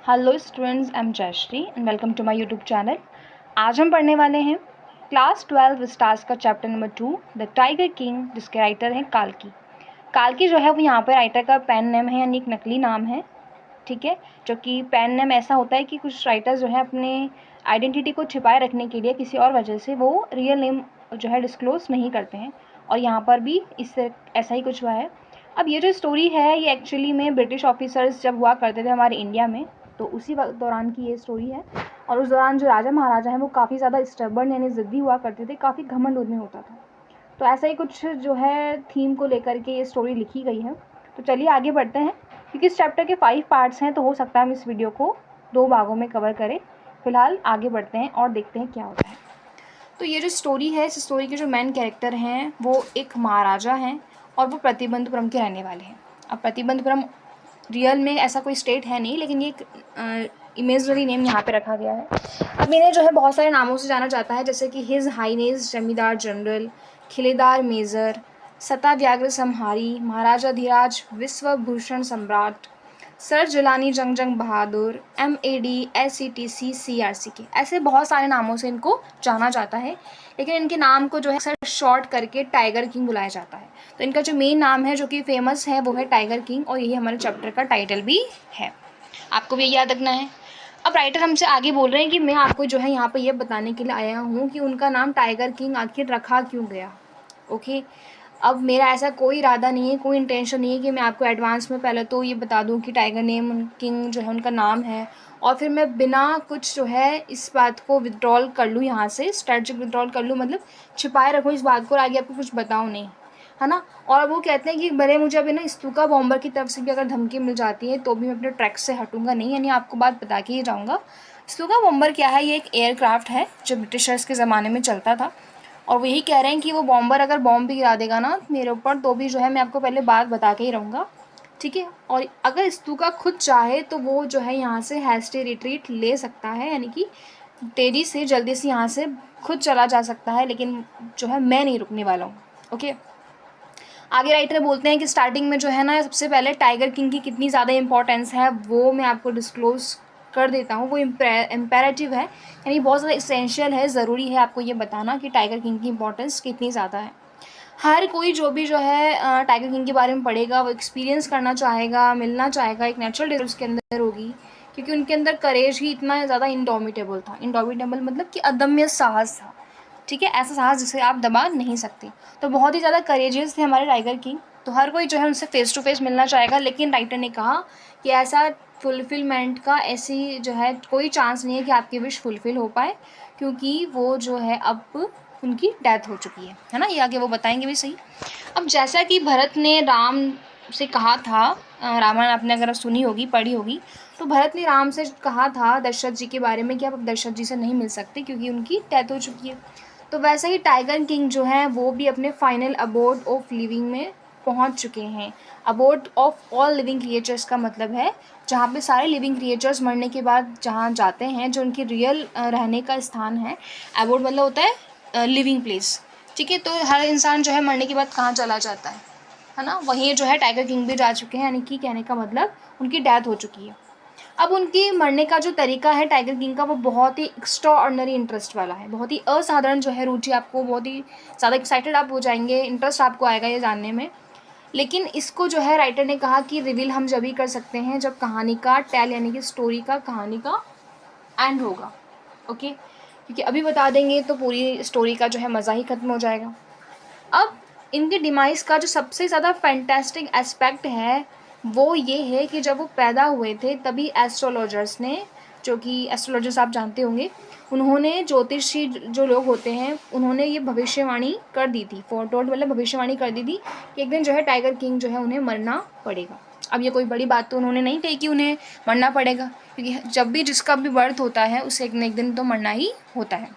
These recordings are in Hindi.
Hello students, I am Jayashree and welcome to my YouTube channel. आज हम पढ़ने वाले हैं क्लास 12 स्टार्स का chapter number 2 the tiger king, जिसके राइटर हैं काल्की। काल्की जो है वो यहाँ पर राइटर का पेन नेम है, यानी एक नकली नाम है, ठीक है। जो कि पेन नेम ऐसा होता है कि कुछ राइटर्स जो है अपने आइडेंटिटी को छिपाए रखने के लिए किसी और वजह से वो रियल नेम जो है डिस्क्लोज नहीं करते हैं, और यहाँ पर भी इससे ऐसा ही कुछ हुआ है। अब ये जो स्टोरी है ये एक्चुअली में ब्रिटिश ऑफिसर्स जब हुआ करते थे हमारे इंडिया में, तो उसी वक्त दौरान की ये स्टोरी है। और उस दौरान जो राजा महाराजा हैं वो काफ़ी ज़्यादा स्टबर्न यानी ज़िद्दी हुआ करते थे, काफ़ी घमंड उनमें होता था। तो ऐसा ही कुछ जो है थीम को लेकर के ये स्टोरी लिखी गई है। तो चलिए आगे बढ़ते हैं, क्योंकि इस चैप्टर के 5 पार्ट्स हैं, तो हो सकता है हम इस वीडियो को 2 भागों में कवर करें। फिलहाल आगे बढ़ते हैं और देखते हैं क्या होता है। तो ये जो स्टोरी है, इस स्टोरी के जो मेन कैरेक्टर हैं वो एक महाराजा हैं और वो प्रतिबंधपुरम के रहने वाले हैं। अब प्रतिबंधपुरम रियल में ऐसा कोई स्टेट है नहीं, लेकिन ये एक इमेजनरी नेम यहाँ पे रखा गया है। अब इन्हें जो है बहुत सारे नामों से जाना जाता है, जैसे कि हिज हाईनेस जमींदार जनरल, खिलेदार मेजर, सत्याव्याघ्र संहारी, महाराजा धीराज विश्वभूषण सम्राट, सर जिलानी जंग जंग बहादुर, MAD SCTC CRCK, ऐसे बहुत सारे नामों से इनको जाना जाता है। लेकिन इनके नाम को जो है अक्सर शॉर्ट करके टाइगर किंग बुलाया जाता है। तो इनका जो मेन नाम है जो कि फेमस है वो है टाइगर किंग, और यही हमारे चैप्टर का टाइटल भी है। आपको भी याद रखना है। अब राइटर हमसे आगे बोल रहे हैं कि मैं आपको जो है यहाँ पर यह बताने के लिए आया हूँ कि उनका नाम टाइगर किंग आखिर रखा क्यों गया। ओके, अब मेरा ऐसा कोई इरादा नहीं है, कोई इंटेंशन नहीं है कि मैं आपको एडवांस में पहले तो ये बता दूं कि टाइगर नेम किंग जो है उनका नाम है, और फिर मैं बिना कुछ जो है इस बात को विड्रॉल कर लूँ, यहाँ से स्ट्रेटजिक विड्रॉल कर लूँ, मतलब छिपाए रखूँ इस बात को और आगे आपको कुछ बताऊँ नहीं, है ना। और वो कहते हैं कि भले मुझे अभी ना स्तूका बॉम्बर की तरफ से भी अगर धमकी मिल जाती है तो भी मैं अपने ट्रैक से हटूँगा नहीं, यानी आपको बात बता के ही जाऊँगा। स्तूका बॉम्बर क्या है? ये एक एयरक्राफ्ट है जो ब्रिटिशर्स के ज़माने में चलता था, और वो यही कह रहे हैं कि वो बॉम्बर अगर बॉम्ब भी गिरा देगा ना मेरे ऊपर, तो भी जो है मैं आपको पहले बात बता के ही रहूँगा, ठीक है। और अगर स्तूका खुद चाहे तो वो जो है यहाँ से हैस्टी रिट्रीट ले सकता है, यानी कि तेज़ी से जल्दी से यहाँ से खुद चला जा सकता है, लेकिन जो है मैं नहीं रुकने वाला हूँ। ओके, आगे राइटर बोलते हैं कि स्टार्टिंग में जो है ना सबसे पहले टाइगर किंग की कितनी ज़्यादा इंपॉर्टेंस है वो मैं आपको डिस्क्लोज़ कर देता हूँ। वो इम्पेरेटिव है, यानी बहुत ज़्यादा इसेंशियल है, ज़रूरी है आपको ये बताना कि टाइगर किंग की इंपॉर्टेंस कितनी ज़्यादा है। हर कोई जो भी जो है टाइगर किंग के बारे में पढ़ेगा वो एक्सपीरियंस करना चाहेगा, मिलना चाहेगा, एक नेचुरल डिज़ायर उसके अंदर होगी, क्योंकि उनके अंदर करेज ही इतना ज़्यादा इंडोमिटेबल था। इंडोमिटेबल मतलब कि अदम्य साहस था, ठीक है, ऐसा साहस जिसे आप दबा नहीं सकते। तो बहुत ही ज़्यादा करेजियस थे हमारे टाइगर किंग, तो हर कोई जो है उनसे फेस टू फेस मिलना चाहेगा। लेकिन राइटर ने कहा कि ऐसा फुलफिलमेंट का ऐसी जो है कोई चांस नहीं है कि आपकी विश फुलफिल हो पाए, क्योंकि वो जो है अब उनकी डेथ हो चुकी है ना। ये आगे वो बताएंगे भी सही। अब जैसा कि भरत ने राम से कहा था, रामायण आपने अगर सुनी होगी, पढ़ी होगी, तो भरत ने राम से कहा था दशरथ जी के बारे में कि आप दशरथ जी से नहीं मिल सकते क्योंकि उनकी डेथ हो चुकी है। तो वैसे ही टाइगर किंग जो है वो भी अपने फाइनल अबोर्ड ऑफ लिविंग में पहुंच चुके हैं। Abode of all living creatures का मतलब है जहाँ पे सारे लिविंग क्रिएचर्स मरने के बाद जहाँ जाते हैं, जो उनकी रियल रहने का स्थान है। अबोर्ड मतलब होता है लिविंग प्लेस, ठीक है। तो हर इंसान जो है मरने के बाद कहाँ चला जाता है ना, वहीं जो है टाइगर किंग भी जा चुके हैं, यानी कि कहने का मतलब उनकी डेथ हो चुकी है। अब उनकी मरने का जो तरीका है टाइगर किंग का वो बहुत ही एक्स्ट्राऑर्डिनरी इंटरेस्ट वाला है, बहुत ही असाधारण जो है रुचि, आपको बहुत ही ज़्यादा एक्साइटेड आप हो जाएंगे, इंटरेस्ट आपको आएगा ये जानने में। लेकिन इसको जो है राइटर ने कहा कि रिवील हम जब ही कर सकते हैं जब कहानी का टेल यानी कि स्टोरी का, कहानी का एंड होगा। ओके, क्योंकि अभी बता देंगे तो पूरी स्टोरी का जो है मज़ा ही ख़त्म हो जाएगा। अब इनके डिमाइस का जो सबसे ज़्यादा फैंटास्टिक एस्पेक्ट है वो ये है कि जब वो पैदा हुए थे तभी एस्ट्रोलॉजर्स ने, जो कि एस्ट्रोलॉजर्स आप जानते होंगे, उन्होंने ज्योतिषी जो लोग होते हैं उन्होंने ये भविष्यवाणी कर दी थी, फोरटोल्ड मतलब भविष्यवाणी कर दी थी कि एक दिन जो है टाइगर किंग जो है उन्हें मरना पड़ेगा। अब ये कोई बड़ी बात तो उन्होंने नहीं कही कि उन्हें मरना पड़ेगा, क्योंकि जब भी जिसका भी बर्थ होता है उसे एक न एक दिन तो मरना ही होता है।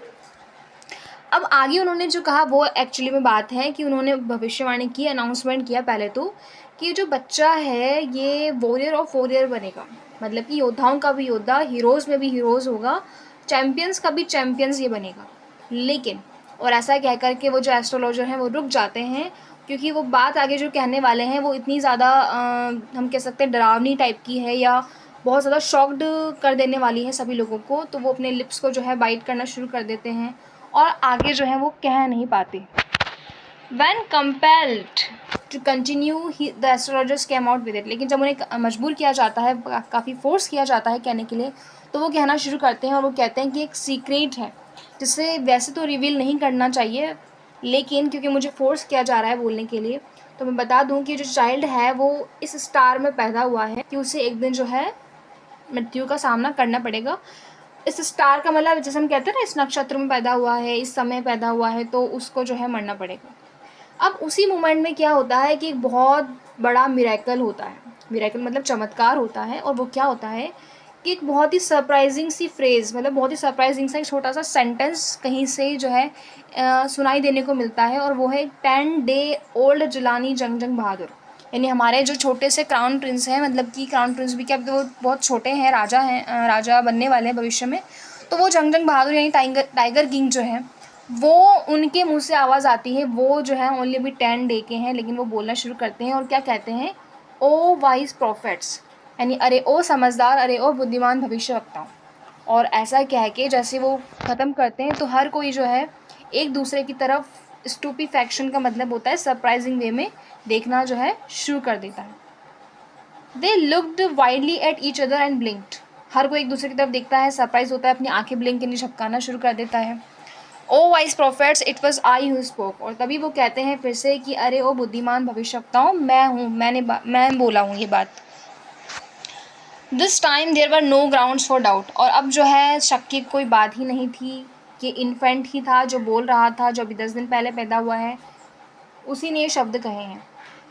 अब आगे उन्होंने जो कहा वो एक्चुअली में बात है कि उन्होंने भविष्यवाणी की, अनाउंसमेंट किया पहले तो कि जो बच्चा है ये वॉरियर ऑफ वॉरियर बनेगा, मतलब कि योद्धाओं का भी योद्धा, हीरोज़ में भी हीरोज़ होगा, चैम्पियंस का भी चैम्पियंस ये बनेगा। लेकिन और ऐसा कह कर के वो जो एस्ट्रोलॉजर हैं वो रुक जाते हैं, क्योंकि वो बात आगे जो कहने वाले हैं वो इतनी ज़्यादा हम कह सकते हैं डरावनी टाइप की है, या बहुत ज़्यादा शॉक्ड कर देने वाली है सभी लोगों को, तो वो अपने लिप्स को जो है बाइट करना शुरू कर देते हैं और आगे जो है वो कह नहीं पाते। When compelled to continue, the astrologers came out with it. लेकिन जब उन्हें मजबूर किया जाता है, काफ़ी फोर्स किया जाता है कहने के लिए, तो वो कहना शुरू करते हैं और वो कहते हैं कि एक सीक्रेट है जिसे वैसे तो रिवील नहीं करना चाहिए, लेकिन क्योंकि मुझे फोर्स किया जा रहा है बोलने के लिए, तो मैं बता दूं कि जो चाइल्ड है वो इस स्टार में पैदा हुआ है कि उसे एक दिन जो है मृत्यु का सामना करना पड़ेगा। इस स्टार का मतलब जैसे हम कहते हैं ना, इस नक्षत्र में पैदा हुआ है, इस समय पैदा हुआ है, तो उसको जो है मरना पड़ेगा। अब उसी मोमेंट में क्या होता है कि एक बहुत बड़ा मिरेकल होता है। मिरेकल मतलब चमत्कार होता है, और वो क्या होता है कि एक बहुत ही सरप्राइजिंग सी फ्रेज़, मतलब बहुत ही सरप्राइजिंग सा एक छोटा सा सेंटेंस कहीं से जो है सुनाई देने को मिलता है, और वो है 10 डे ओल्ड जिलानी जंग बहादुर। यानी हमारे जो छोटे से क्राउन प्रिंस हैं, मतलब कि क्राउन प्रिंस भी क्या, तो वो बहुत छोटे हैं, राजा हैं, राजा बनने वाले हैं भविष्य में, तो वो जंग बहादुर यानी टाइगर किंग जो है, वो उनके मुंह से आवाज़ आती है। वो जो है ओनली अभी 10 डे के हैं, लेकिन वो बोलना शुरू करते हैं और क्या कहते हैं, ओ वाइज प्रॉफिट्स, यानी अरे ओ समझदार, अरे ओ बुद्धिमान भविष्यवक्ताओं। और ऐसा कह के जैसे वो ख़त्म करते हैं, तो हर कोई जो है एक दूसरे की तरफ, स्टूपीफैक्शन का मतलब होता है सरप्राइजिंग वे में देखना जो है शुरू कर देता है। They looked widely at each other and blinked. हर कोई एक दूसरे की तरफ देखता है, सरप्राइज होता है, अपनी आंखें ब्लिंक यानी झपकाना शुरू कर देता है। O wise prophets, it was I who spoke. और तभी वो कहते हैं फिर से कि अरे ओ बुद्धिमान भविष्यवक्ताओं, मैं हूँ, मैं बोला हूँ ये बात। This time there were no grounds for doubt. और अब जो है शक की कोई बात ही नहीं थी, कि इन्फेंट ही था जो बोल रहा था, जो अभी 10 दिन पहले पैदा हुआ है, उसी ने ये शब्द कहे हैं।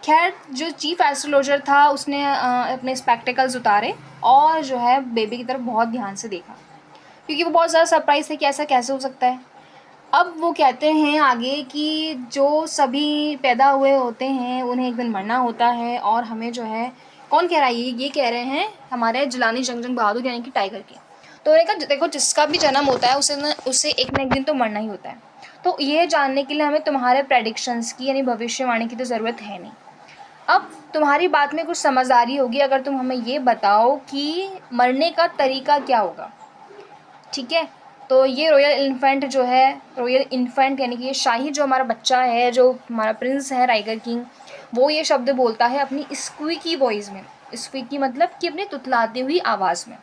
खैर, जो चीफ एस्ट्रोलॉजर था उसने अपने स्पेक्टिकल्स उतारे और जो है बेबी की तरफ बहुत ध्यान से देखा, क्योंकि वो बहुत ज़्यादा सरप्राइज थे कि ऐसा कैसे हो सकता है। अब वो कहते हैं आगे कि जो सभी पैदा हुए होते हैं उन्हें एक दिन मरना होता है, और हमें जो है, कौन कह रहा है ये कह रहे हैं हमारे जिलानी जंग बहादुर यानी कि टाइगर के। तो उन्होंने कहा देखो, जिसका भी जन्म होता है उसे एक न एक दिन तो मरना ही होता है। तो ये जानने के लिए हमें तुम्हारे प्रेडिक्शंस की यानी भविष्यवाणी की तो ज़रूरत है नहीं। अब तुम्हारी बात में कुछ समझदारी होगी अगर तुम हमें ये बताओ कि मरने का तरीका क्या होगा, ठीक है। तो ये रॉयल इन्फेंट यानी कि ये शाही जो हमारा बच्चा है, जो हमारा प्रिंस है टाइगर किंग, वो ये शब्द बोलता है अपनी स्क्वीकी वॉइस में। स्क्वीकी मतलब कि अपनी तुतलाती हुई आवाज़ में।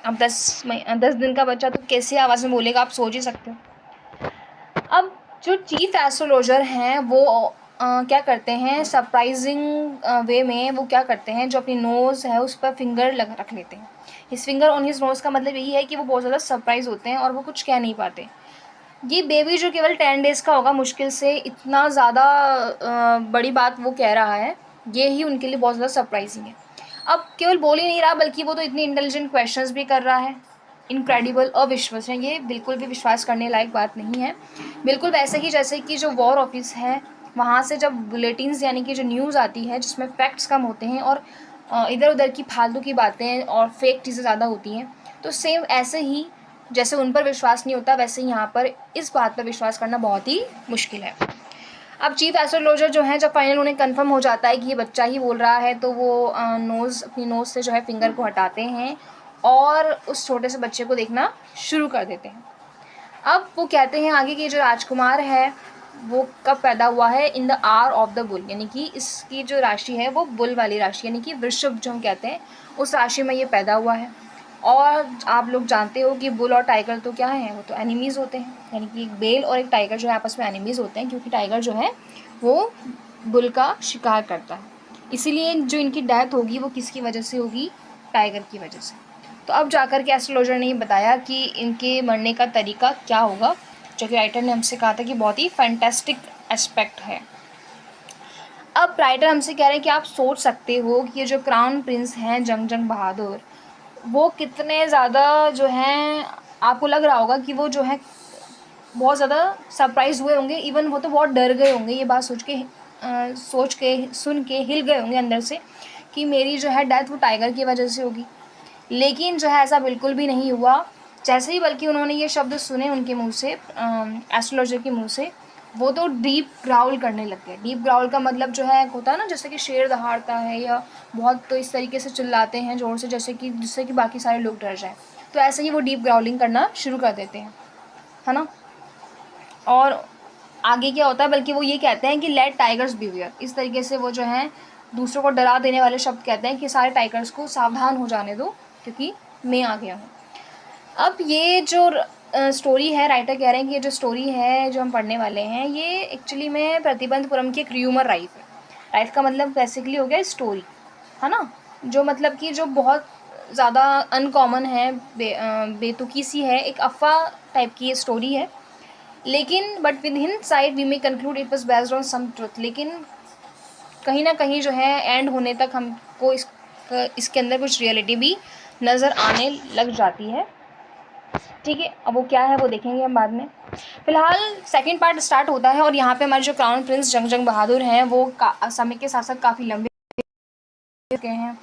अब 10 दिन का बच्चा तो कैसी आवाज़ में बोलेगा, आप सोच ही सकते हो। अब जो चीफ एस्ट्रोलॉजर हैं वो क्या करते हैं, सरप्राइजिंग वे में वो क्या करते हैं, जो अपनी नोज़ है उस पर फिंगर रख लेते हैं। His finger on his nose का मतलब यही है कि वो बहुत ज़्यादा सरप्राइज होते हैं और वो कुछ कह नहीं पाते। ये बेबी जो केवल 10 डेज़ का होगा, मुश्किल से इतना ज़्यादा बड़ी बात वो कह रहा है, ये ही उनके लिए बहुत ज़्यादा सरप्राइजिंग है। अब केवल बोल ही नहीं रहा, बल्कि वो तो इतने इंटेलिजेंट क्वेश्चंस भी कर रहा है। इनक्रेडिबल, अविश्वसनीय, ये बिल्कुल भी विश्वास करने लायक बात नहीं है। बिल्कुल वैसे ही जैसे कि जो वॉर ऑफिस है, वहाँ से जब बुलेटिन्स यानी कि जो न्यूज़ आती है जिसमें फैक्ट्स कम होते हैं और इधर उधर की फालतू की बातें और फेक चीज़ें ज़्यादा होती हैं, तो सेम ऐसे ही जैसे उन पर विश्वास नहीं होता, वैसे ही यहाँ पर इस बात पर विश्वास करना बहुत ही मुश्किल है। अब चीफ एस्ट्रोलॉजर जो है, जब फाइनल उन्हें कंफर्म हो जाता है कि ये बच्चा ही बोल रहा है, तो वो अपनी नोज़ से जो है फिंगर को हटाते हैं और उस छोटे से बच्चे को देखना शुरू कर देते हैं। अब वो कहते हैं आगे कि जो राजकुमार है वो कब पैदा हुआ है, in the hour of the bull, यानी कि इसकी जो राशि है वो बुल वाली राशि यानी कि वृषभ जो हम कहते हैं, उस राशि में ये पैदा हुआ है। और आप लोग जानते हो कि बुल और टाइगर तो क्या हैं, वो तो एनिमीज़ होते हैं, यानी कि एक बेल और एक टाइगर जो है आपस में एनिमीज़ होते हैं, क्योंकि टाइगर जो है वो बुल का शिकार करता है। इसीलिए जो इनकी डेथ होगी वो किसकी वजह से होगी, टाइगर की वजह से। तो अब जाकर के एस्ट्रोलॉजर ने बताया कि इनके मरने का तरीका क्या होगा, जो कि राइटर ने हमसे कहा था कि बहुत ही फैंटास्टिक एस्पेक्ट है। अब राइटर हमसे कह रहे हैं कि आप सोच सकते हो कि ये जो क्राउन प्रिंस हैं जंग बहादुर, वो कितने ज़्यादा जो हैं, आपको लग रहा होगा कि वो जो है बहुत ज़्यादा सरप्राइज़ हुए होंगे, इवन वो तो बहुत डर गए होंगे ये बात सोच के सुन के हिल गए होंगे अंदर से कि मेरी जो है डेथ वो टाइगर की वजह से होगी। लेकिन जो है ऐसा बिल्कुल भी नहीं हुआ। जैसे ही बल्कि उन्होंने ये शब्द सुने उनके मुंह से, एस्ट्रोलॉजर के मुंह से, वो तो डीप ग्राउल करने लग गए। डीप ग्राउल का मतलब जो है होता है ना, जैसे कि शेर दहाड़ता है या बहुत तो इस तरीके से चिल्लाते हैं ज़ोर से, जैसे कि जिससे कि बाकी सारे लोग डर जाएं, तो ऐसे ही वो डीप ग्राउलिंग करना शुरू कर देते हैं, है ना। और आगे क्या होता है, बल्कि वो ये कहते हैं कि लेट टाइगर्स बिहेवियर, इस तरीके से वो जो है दूसरों को डरा देने वाले शब्द कहते हैं कि सारे टाइगर्स को सावधान हो जाने दो क्योंकि मैं आ गया हूँ। अब ये जो स्टोरी है, राइटर कह रहे हैं कि ये जो स्टोरी है जो हम पढ़ने वाले हैं, ये एक्चुअली में प्रतिबंधपुरम की एक र्यूमर राइफ है। राइफ का मतलब बेसिकली हो गया स्टोरी, है ना, जो मतलब कि जो बहुत ज़्यादा अनकॉमन है, बेतुकी सी है, एक अफवाह टाइप की ये स्टोरी है। लेकिन but with in side we may conclude it was based on some truth, लेकिन कहीं ना कहीं जो है एंड होने तक हमको इसके अंदर कुछ रियलिटी भी नज़र आने लग जाती है। ठीक है, अब वो क्या है वो देखेंगे हम बाद में। फिलहाल सेकंड पार्ट स्टार्ट होता है और यहाँ पे हमारे जो क्राउन प्रिंस जंग बहादुर हैं वो समय के साथ साथ काफ़ी लंबे हो गए हैं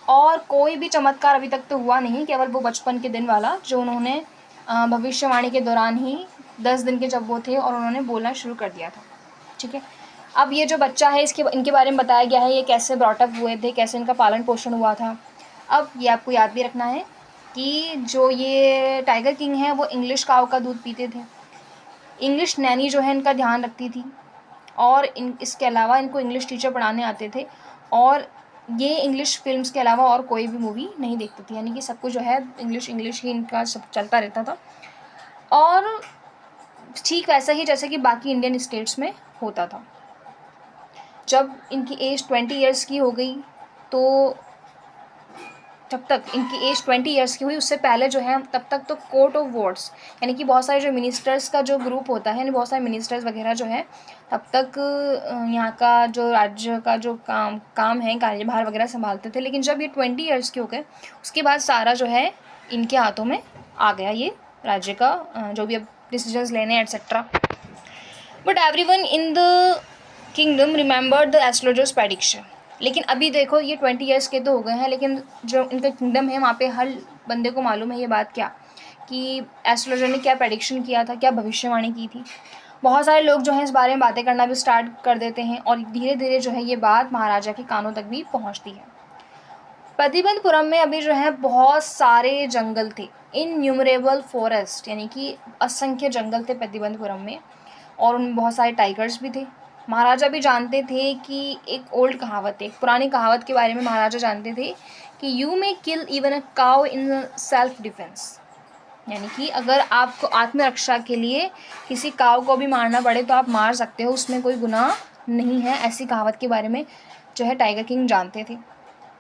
और कोई भी चमत्कार अभी तक तो हुआ नहीं, केवल वो बचपन के दिन वाला जो उन्होंने भविष्यवाणी के दौरान ही 10 दिन के जब वो थे और उन्होंने बोलना शुरू कर दिया था। ठीक है, अब ये जो बच्चा है इनके बारे में बताया गया है, ये कैसे ब्रॉटअप हुए थे, कैसे इनका पालन पोषण हुआ था। अब ये आपको याद भी रखना है कि जो ये टाइगर किंग है वो इंग्लिश काऊ का दूध पीते थे। इंग्लिश नैनी जो है इनका ध्यान रखती थी और इसके अलावा इनको इंग्लिश टीचर पढ़ाने आते थे और ये इंग्लिश फिल्म्स के अलावा और कोई भी मूवी नहीं देखती थी, यानी कि सब कुछ जो है इंग्लिश ही इनका सब चलता रहता था। और ठीक वैसा ही जैसे कि बाकी इंडियन स्टेट्स में होता था। जब इनकी एज 20 ईयर्स की हो गई तो जब तक इनकी एज 20 ईयर्स की हुई उससे पहले जो है तब तक तो कोर्ट ऑफ वॉर्ड्स, यानी कि बहुत सारे जो मिनिस्टर्स का जो ग्रुप होता है, यानी बहुत सारे मिनिस्टर्स वगैरह जो है तब तक यहाँ का जो राज्य का जो काम है, कार्यभार वगैरह संभालते थे। लेकिन जब ये 20 ईयर्स के हो गए उसके बाद सारा जो है इनके हाथों में आ गया, ये राज्य का जो भी अब डिसीजंस लेने etcetera. But everyone in the kingdom remembered the astrologer's prediction. लेकिन अभी देखो ये 20 ईयर्स के तो हो गए हैं, लेकिन जो इनका किंगडम है वहाँ पे हर बंदे को मालूम है ये बात क्या, कि एस्ट्रोलॉजर ने क्या प्रेडिक्शन किया था, क्या भविष्यवाणी की थी। बहुत सारे लोग जो हैं इस बारे में बातें करना भी स्टार्ट कर देते हैं और धीरे धीरे जो है ये बात महाराजा के कानों तक भी पहुँचती है। प्रतिबंधपुरम में अभी जो है बहुत सारे जंगल थे, इनन्यूमरेबल फॉरेस्ट, यानी कि असंख्य जंगल थे प्रतिबंधपुरम में और उनमें बहुत सारे टाइगर्स भी थे। महाराजा भी जानते थे कि एक ओल्ड कहावत है, एक पुरानी कहावत के बारे में महाराजा जानते थे कि you may kill even a cow in self defence, यानी कि अगर आपको आत्मरक्षा के लिए किसी काऊ को भी मारना पड़े तो आप मार सकते हो, उसमें कोई गुनाह नहीं है। ऐसी कहावत के बारे में जो है टाइगर किंग जानते थे,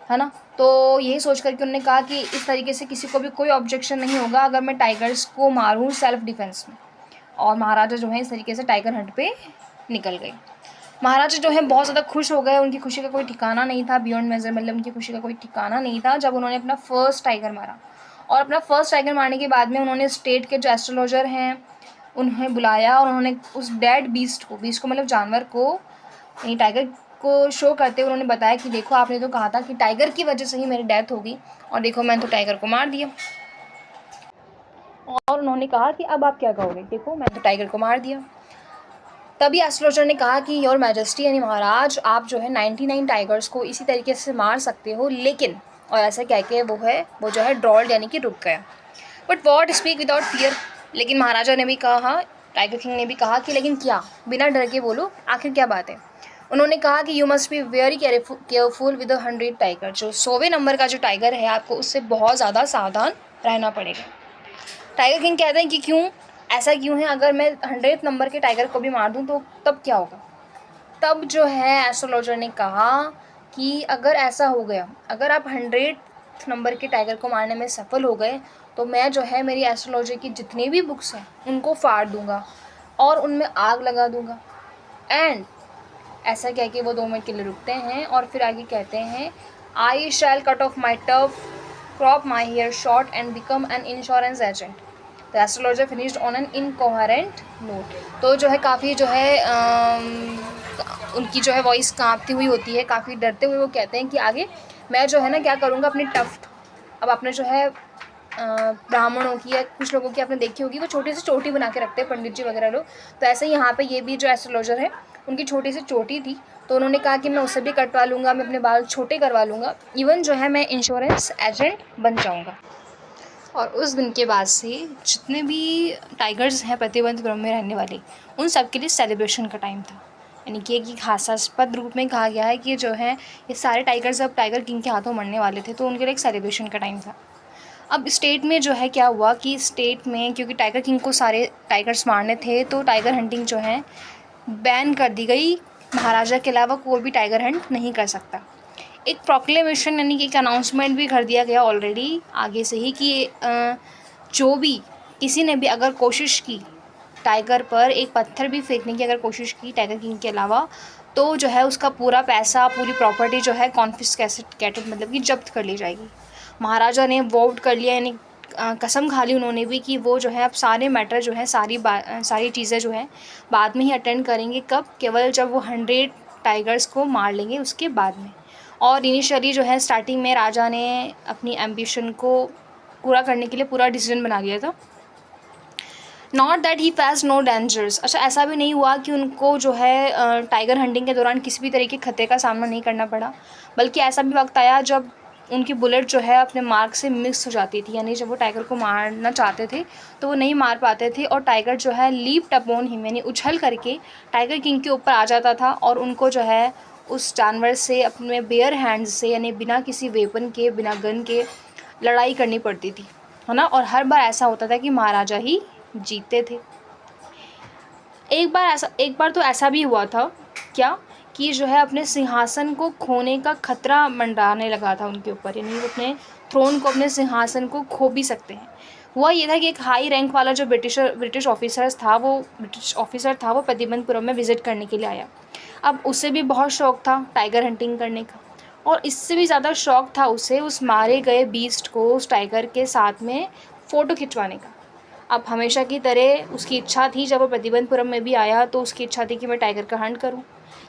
है ना। तो यही सोच करके उन्होंने कहा कि इस तरीके से किसी को भी कोई ऑब्जेक्शन नहीं होगा अगर मैं टाइगर्स को मारूं सेल्फ डिफेंस में। और महाराजा जो है इस तरीके से टाइगर हंट पे निकल गए। महाराजा जो है बहुत ज़्यादा खुश हो गए, उनकी खुशी का कोई ठिकाना नहीं था, बियॉन्ड मेजर, मतलब उनकी खुशी का कोई ठिकाना नहीं था जब उन्होंने अपना फर्स्ट टाइगर मारा। और अपना फर्स्ट टाइगर मारने के बाद में उन्होंने स्टेट के जो एस्ट्रोलॉजर हैं उन्हें बुलाया और उन्होंने उस डेड बीस्ट को मतलब जानवर को, यानी टाइगर को शो करते हुए उन्होंने बताया कि देखो आपने तो कहा था कि टाइगर की वजह से ही मेरी डेथ होगी और देखो मैंने तो टाइगर को मार दिया। और उन्होंने कहा कि अब आप क्या कहोगे, देखो मैंने तो टाइगर को मार दिया। तभी एस्ट्रोलॉजर ने कहा कि योर मैजेस्टी, यानी महाराज, आप जो है 99 टाइगर्स को इसी तरीके से मार सकते हो, लेकिन, और ऐसा कह के वो जो है ड्रॉल्ड, यानी कि रुक गया। But what speak without fear, लेकिन महाराजा ने भी कहा, टाइगर किंग ने भी कहा कि लेकिन क्या, बिना डर के बोलो, आखिर क्या बात है। उन्होंने कहा कि you must be very careful with 100 tiger, जो 100वें नंबर का जो टाइगर है आपको उससे बहुत ज़्यादा सावधान रहना पड़ेगा। टाइगर किंग कहते हैं कि क्यों, ऐसा क्यों है, अगर मैं 100 नंबर के टाइगर को भी मार दूं तो तब क्या होगा। तब जो है एस्ट्रोलॉजर ने कहा कि अगर ऐसा हो गया, अगर आप 100 नंबर के टाइगर को मारने में सफल हो गए तो मैं जो है मेरी एस्ट्रोलॉजी की जितनी भी बुक्स हैं उनको फाड़ दूंगा और उनमें आग लगा दूंगा। एंड ऐसा कह के वो 2 मिनट के लिए रुकते हैं और फिर आगे कहते हैं, I shall cut off my tuft, crop my hair short and become an insurance agent. The astrologer finished on an incoherent note. तो जो है काफ़ी जो है उनकी जो है वॉइस कांपती हुई होती है, काफ़ी डरते हुए वो कहते हैं कि आगे मैं जो है ना क्या करूँगा, अपनी टफ्ट, अब अपने जो है ब्राह्मणों की या कुछ लोगों की आपने देखी होगी, वो छोटी सी चोटी बना के रखते हैं पंडित जी वगैरह लोग। तो ऐसे ही यहाँ पे ये भी जो एस्ट्रोलॉजर है उनकी छोटी सी चोटी थी, तो उन्होंने कहा कि मैं उससे भी कटवा लूँगा, मैं अपने बाल छोटे करवा लूँगा, इवन जो है मैं इंश्योरेंस एजेंट बन जाऊँगा। और उस दिन के बाद से जितने भी टाइगर्स हैं प्रतिबंधपुरम में रहने वाले, उन सब के लिए सेलिब्रेशन का टाइम था। यानी कि एक हास्यास्पद रूप में कहा गया है कि जो है ये सारे टाइगर्स अब टाइगर किंग के हाथों मरने वाले थे, तो उनके लिए एक सेलिब्रेशन का टाइम था। अब स्टेट में जो है क्या हुआ कि स्टेट में क्योंकि टाइगर किंग को सारे टाइगर्स मारने थे, तो टाइगर हंटिंग जो है बैन कर दी गई। महाराजा के अलावा कोई भी टाइगर हंट नहीं कर सकता। एक प्रोक्लेमेशन यानी कि एक अनाउंसमेंट भी कर दिया गया ऑलरेडी आगे से ही कि जो भी किसी ने भी अगर कोशिश की टाइगर पर एक पत्थर भी फेंकने की अगर कोशिश की टाइगर किंग के अलावा, तो जो है उसका पूरा पैसा, पूरी प्रॉपर्टी जो है कॉन्फिस्केटेड मतलब कि जब्त कर ली जाएगी। महाराजा ने वोट कर लिया, यानी कसम खा ली उन्होंने भी कि वो जो है अब सारे मैटर जो है सारी चीज़ें जो है बाद में ही अटेंड करेंगे। कब? केवल जब वो 100 टाइगर्स को मार लेंगे उसके बाद में। और इनिशियली जो है स्टार्टिंग में राजा ने अपनी एम्बिशन को पूरा करने के लिए पूरा डिसीजन बना लिया था। Not that he face no dangers. अच्छा, ऐसा भी नहीं हुआ कि उनको जो है टाइगर हंटिंग के दौरान किसी भी तरीके के खतरे का सामना नहीं करना पड़ा, बल्कि ऐसा भी वक्त आया जब उनकी बुलेट जो है अपने मार्क से मिस हो जाती थी, यानी जब वो टाइगर को मारना चाहते थे तो वो नहीं मार पाते थे, और टाइगर जो है लीप्ड अपॉन हिम यानी उछल करके टाइगर किंग के ऊपर आ जाता था, और उनको जो है उस जानवर से अपने बेयर हैंड से यानी बिना किसी वेपन के, बिना गन के लड़ाई करनी पड़ती थी, है ना। और हर बार ऐसा होता था कि महाराजा ही जीते थे। एक बार तो ऐसा भी हुआ था क्या कि जो है अपने सिंहासन को खोने का खतरा मंडराने लगा था उनके ऊपर, यानी वो अपने थ्रोन को, अपने सिंहासन को खो भी सकते हैं। हुआ ये था कि एक हाई रैंक वाला जो ब्रिटिश ऑफिसर था वो प्रतिबंधपुरम में विज़िट करने के लिए आया। अब उसे भी बहुत शौक़ था टाइगर हंटिंग करने का, और इससे भी ज़्यादा शौक़ था उसे उस मारे गए बीस्ट को, उस टाइगर के साथ में फ़ोटो खिंचवाने का। अब हमेशा की तरह उसकी इच्छा थी, जब वो प्रतिबंधपुरम में भी आया तो उसकी इच्छा थी कि मैं टाइगर का हंट करूं,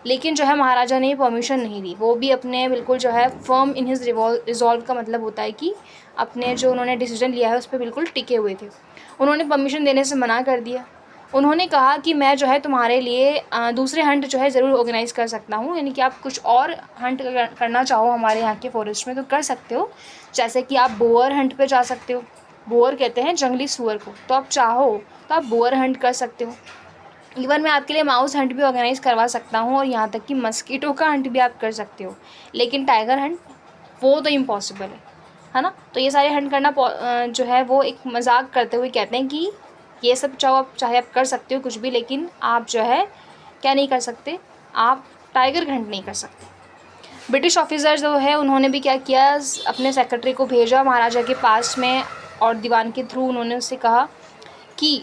लेकिन जो है महाराजा ने परमिशन नहीं दी। वो भी अपने बिल्कुल जो है फर्म इन हिज रिजॉल्व का मतलब होता है कि अपने जो उन्होंने डिसीजन लिया है उस पर बिल्कुल टिके हुए थे। उन्होंने परमिशन देने से मना कर दिया। उन्होंने कहा कि मैं जो है तुम्हारे लिए दूसरे हंट जो है ज़रूर ऑर्गेनाइज़ कर सकता हूँ, यानी कि आप कुछ और हंट करना चाहो हमारे यहाँ के फॉरेस्ट में तो कर सकते हो, जैसे कि आप बोअर हंट पे जा सकते हो। बोअर कहते हैं जंगली सुअर को, तो आप चाहो तो आप बोअर हंट कर सकते हो। इवन मैं आपके लिए माउस हंट भी ऑर्गेनाइज़ करवा सकता हूँ, और यहाँ तक कि मस्कीटो का हंट भी आप कर सकते हो, लेकिन टाइगर हंट वो तो इम्पॉसिबल है ना। तो ये सारे हंट करना जो है वो एक मजाक करते हुए कहते हैं कि ये सब चाहे आप कर सकते हो कुछ भी, लेकिन आप जो है क्या नहीं कर सकते, आप टाइगर हंट नहीं कर सकते। ब्रिटिश ऑफिसर जो है उन्होंने भी क्या किया, अपने सेक्रेटरी को भेजा महाराजा के पास में, और दीवान के थ्रू उन्होंने उससे कहा कि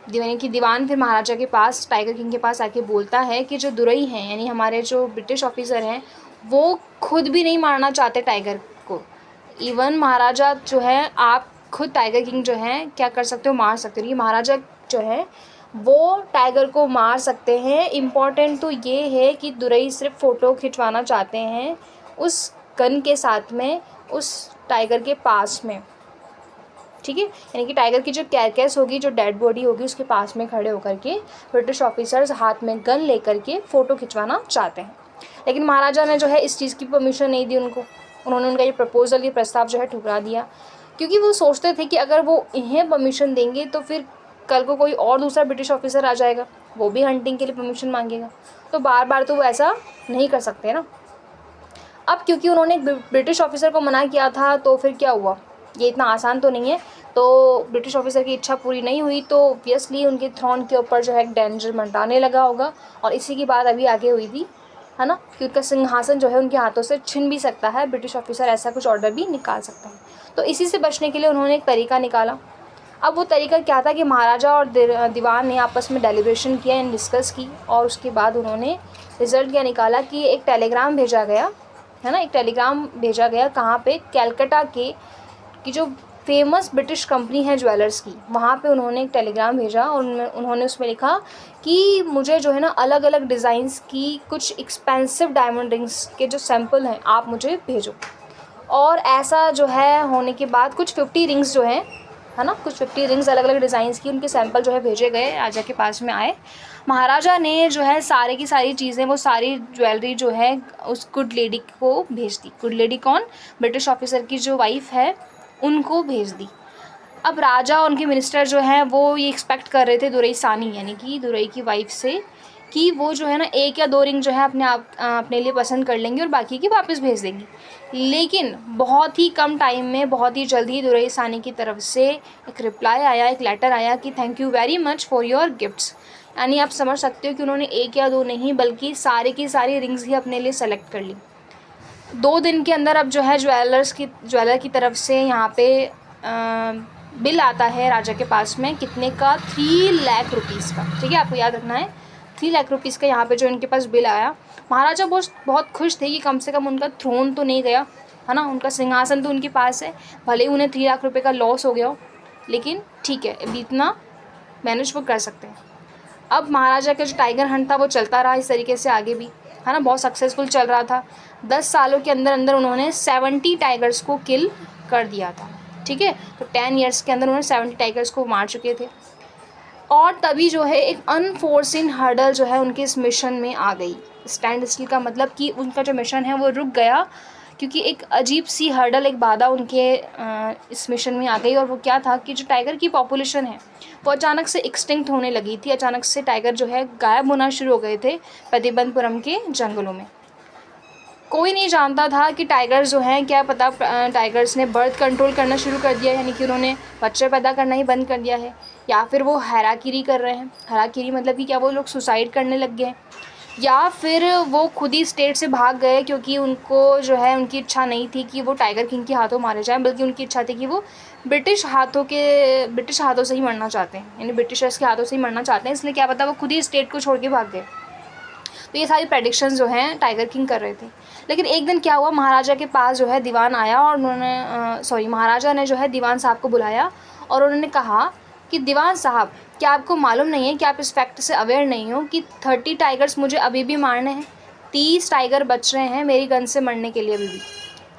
दीवान फिर महाराजा के पास टाइगर किंग के पास आके बोलता है कि जो दुरई हैं यानी हमारे जो ब्रिटिश ऑफिसर हैं वो खुद भी नहीं मारना चाहते टाइगर को। इवन महाराजा जो है, आप खुद टाइगर किंग जो है क्या कर सकते हो, मार सकते हो। ये महाराजा जो है वो टाइगर को मार सकते हैं। इम्पॉर्टेंट तो ये है कि दुरई सिर्फ फ़ोटो खिंचवाना चाहते हैं उस गन के साथ में, उस टाइगर के पास में, ठीक है। यानी कि टाइगर की जो कैरकेस होगी, जो डेड बॉडी होगी, उसके पास में खड़े होकर के ब्रिटिश ऑफिसर्स हाथ में गन लेकर के फ़ोटो खिंचवाना चाहते हैं। लेकिन महाराजा ने जो है इस चीज़ की परमिशन नहीं दी उनको। उन्होंने उनका ये प्रस्ताव जो है ठुकरा दिया, क्योंकि वो सोचते थे कि अगर वो इन्हें परमिशन देंगे तो फिर कल को कोई और दूसरा ब्रिटिश ऑफिसर आ जाएगा, वो भी हंटिंग के लिए परमिशन मांगेगा, तो बार बार तो वो ऐसा नहीं कर सकते ना। अब क्योंकि उन्होंने ब्रिटिश ऑफिसर को मना किया था, तो फिर क्या हुआ, ये इतना आसान तो नहीं है। तो ब्रिटिश ऑफिसर की इच्छा पूरी नहीं हुई, तो ऑब्वियसली उनके थ्रोन के ऊपर जो है एक डेंजर मंडराने लगा होगा, और इसी की बात अभी आगे हुई थी, है ना, कि उनका सिंहासन जो है उनके हाथों से छिन भी सकता है, ब्रिटिश ऑफिसर ऐसा कुछ ऑर्डर भी निकाल सकता है। तो इसी से बचने के लिए उन्होंने एक तरीका निकाला। अब वो तरीका क्या था कि महाराजा और दीवान ने आपस में डेलिब्रेशन किया, एंड डिस्कस की, और उसके बाद उन्होंने रिज़ल्ट क्या निकाला कि एक टेलीग्राम भेजा गया, है ना, एक टेलीग्राम भेजा गया कहाँ पे, कैलकाटा की जो फेमस ब्रिटिश कंपनी है ज्वेलर्स की, वहाँ पे उन्होंने एक टेलीग्राम भेजा, और उन्होंने उसमें लिखा कि मुझे जो है ना अलग अलग डिज़ाइंस की कुछ एक्सपेंसिव डायमंड रिंग्स के जो सैंपल हैं आप मुझे भेजो। और ऐसा जो है होने के बाद कुछ 50 रिंग्स जो है ना, कुछ 50 रिंग्स अलग अलग डिज़ाइंस की उनके सैंपल जो है भेजे गए, राजा के पास में आए। महाराजा ने जो है सारे की सारी चीज़ें, वो सारी ज्वेलरी जो है उस गुड लेडी को भेज दी। गुड लेडी कौन? ब्रिटिश ऑफिसर की जो वाइफ है उनको भेज दी। अब राजा और उनके मिनिस्टर जो हैं वो ये एक्सपेक्ट कर रहे थे दुरई सानी यानी कि दुरई की वाइफ से कि वो जो है ना 1 या 2 रिंग जो है अपने लिए पसंद कर लेंगी और बाकी की वापस भेज देंगी। लेकिन बहुत ही कम टाइम में, बहुत ही जल्दी दुरई सानी की तरफ से एक रिप्लाई आया, एक लेटर आया कि thank you very much for your gifts. यानी आप समझ सकते हो कि उन्होंने 1 या 2 नहीं बल्कि सारी की सारी रिंग्स ही अपने लिए सेलेक्ट कर ली। 2 दिन के अंदर अब जो है ज्वेलर की तरफ से यहाँ पे बिल आता है राजा के पास में, कितने का? 3 लाख रुपीज़ का। ठीक है, आपको याद रखना है 3 लाख रुपीज़ का यहाँ पे जो इनके पास बिल आया। महाराजा बहुत खुश थे कि कम से कम उनका थ्रोन तो नहीं गया, है ना, उनका सिंहासन तो उनके पास है, भले ही उन्हें 3 लाख रुपये का लॉस हो गया हो, लेकिन ठीक है, अभी इतना मैनेज वो कर सकते हैं। अब महाराजा का जो टाइगर हंट था वो चलता रहा इस तरीके से आगे भी, है ना, बहुत सक्सेसफुल चल रहा था। 10 सालों के अंदर अंदर उन्होंने 70 टाइगर्स को किल कर दिया था। ठीक है, तो 10 ईयर्स के अंदर उन्होंने 70 टाइगर्स को मार चुके थे। और तभी जो है एक अनफोर्सिन हर्डल जो है उनके इस मिशन में आ गई। स्टैंड स्टिल का मतलब कि उनका जो मिशन है वो रुक गया, क्योंकि एक अजीब सी हर्डल, एक बाधा उनके इस मिशन में आ गई। और वो क्या था कि जो टाइगर की पॉपुलेशन है वो अचानक से एक्सटिंक्ट होने लगी थी। अचानक से टाइगर जो है गायब होना शुरू हो गए थे प्रतिबंधपुरम के जंगलों में। कोई नहीं जानता था कि टाइगर्स जो हैं, क्या पता टाइगर्स ने बर्थ कंट्रोल करना शुरू कर दिया, यानी कि उन्होंने बच्चे पैदा करना ही बंद कर दिया है, या फिर वो हैराकीरी कर रहे हैं। हैराकीरी मतलब कि क्या वो लोग सुसाइड करने लग गए, या फिर वो खुद ही स्टेट से भाग गए, क्योंकि उनको जो है उनकी इच्छा नहीं थी कि वो टाइगर किंग के हाथों मारे जाएं, बल्कि उनकी इच्छा थी कि वो ब्रिटिश हाथों से ही मरना चाहते हैं, यानी ब्रिटिशर्स के हाथों से ही मरना चाहते हैं। इसलिए क्या पता वो खुद ही स्टेट को छोड़ के भाग गए। तो ये सारी प्रेडिक्शंस जो हैं टाइगर किंग कर रहे थे। लेकिन एक दिन क्या हुआ, महाराजा के पास जो है दीवान आया और महाराजा ने जो है दीवान साहब को बुलाया और उन्होंने कहा कि दीवान साहब, क्या आपको मालूम नहीं है, कि आप इस फैक्ट से अवेयर नहीं हो कि 30 टाइगर्स मुझे अभी भी मारने हैं, 30 टाइगर बच रहे हैं मेरी गन से मरने के लिए अभी भी,